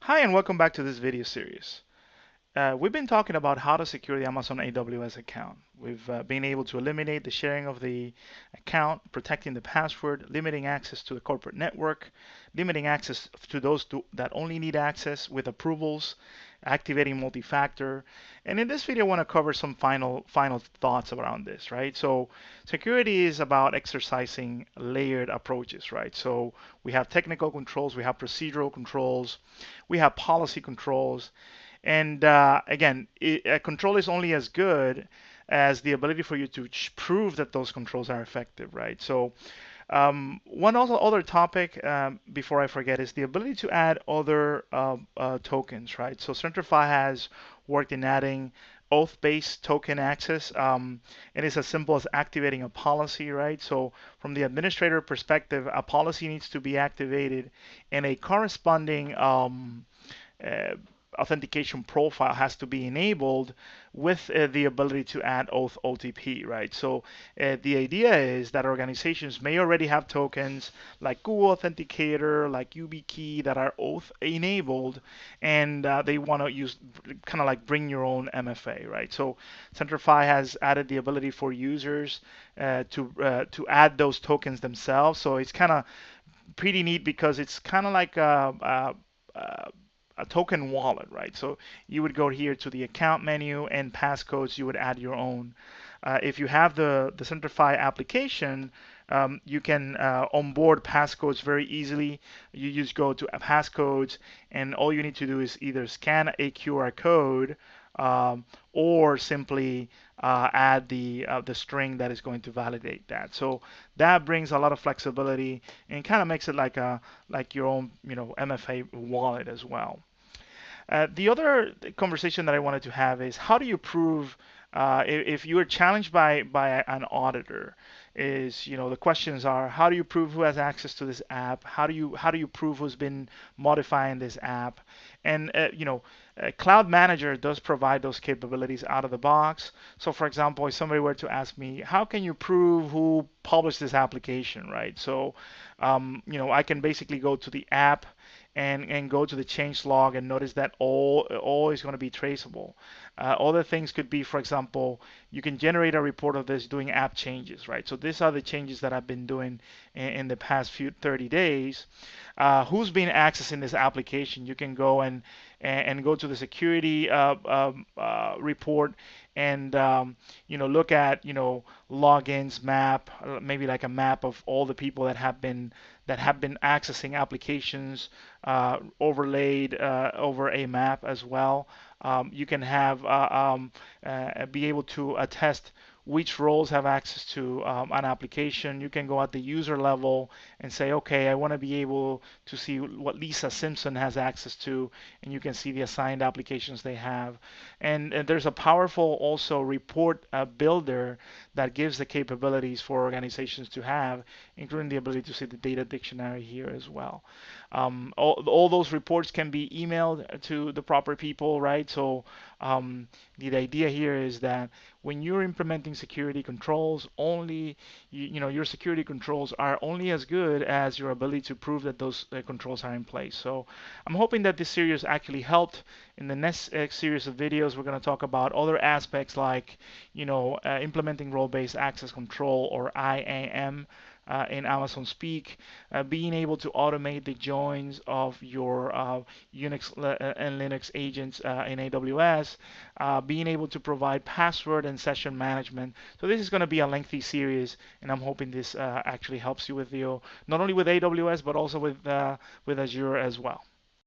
Hi, and welcome back to this video series. We've been talking about how to secure the Amazon AWS account. We've been able to eliminate the sharing of the account, protecting the password, limiting access to the corporate network, limiting access to those that only need access with approvals, activating multi-factor. And in this video, I want to cover some final thoughts around this, right? So security is about exercising layered approaches, right? So we have technical controls, we have procedural controls, we have policy controls. And again, a control is only as good as the ability for you to prove that those controls are effective, right? So one also other topic before I forget is the ability to add other tokens, right? So Centrify has worked in adding OATH-based token access. It is as simple as activating a policy, right? So from the administrator perspective, a policy needs to be activated, and a corresponding uh, authentication profile has to be enabled with the ability to add OATH OTP, right? So the idea is that organizations may already have tokens like Google Authenticator, like YubiKey that are OATH enabled, and they want to use kind of like bring your own MFA, right? So Centrify has added the ability for users to add those tokens themselves. So it's kind of pretty neat because it's kind of like a token wallet, right? So you would go here to the account menu and passcodes, you would add your own. If you have the Centrify application, you can onboard passcodes very easily. You just go to passcodes, and all you need to do is either scan a QR code or simply add the string that is going to validate that. So that brings a lot of flexibility and kind of makes it like your own MFA wallet as well. The other conversation that I wanted to have is how do you prove if you are challenged by an auditor? Is the questions are how do you prove who has access to this app? How do you prove who's been modifying this app? And Cloud Manager does provide those capabilities out of the box. So for example, if somebody were to ask me, how can you prove who published this application, right? So I can basically go to the app and go to the change log and notice that all is going to be traceable. Other things could be, for example, you can generate a report of this doing app changes, right? So these are the changes that I've been doing in the past few 30 days. Who's been accessing this application? You can go and go to the security report and look at logins map, maybe like a map of all the people that have been accessing applications overlaid over a map as well. You can have be able to attest which roles have access to an application. You can go at the user level and say, okay, I want to be able to see what Lisa Simpson has access to, and you can see the assigned applications they have. And there's a powerful also report builder that gives the capabilities for organizations to have, including the ability to see the data dictionary here as well. All those reports can be emailed to the proper people, right? So the idea here is that when you're implementing security controls, only your security controls are only as good as your ability to prove that those controls are in place. So I'm hoping that this series actually helped. In the next series of videos, we're going to talk about other aspects like implementing role-based access control, or IAM, in Amazon Speak, being able to automate the joins of your Unix and Linux agents in AWS, being able to provide password and session management. So this is going to be a lengthy series, and I'm hoping this actually helps you with not only with AWS but also with Azure as well.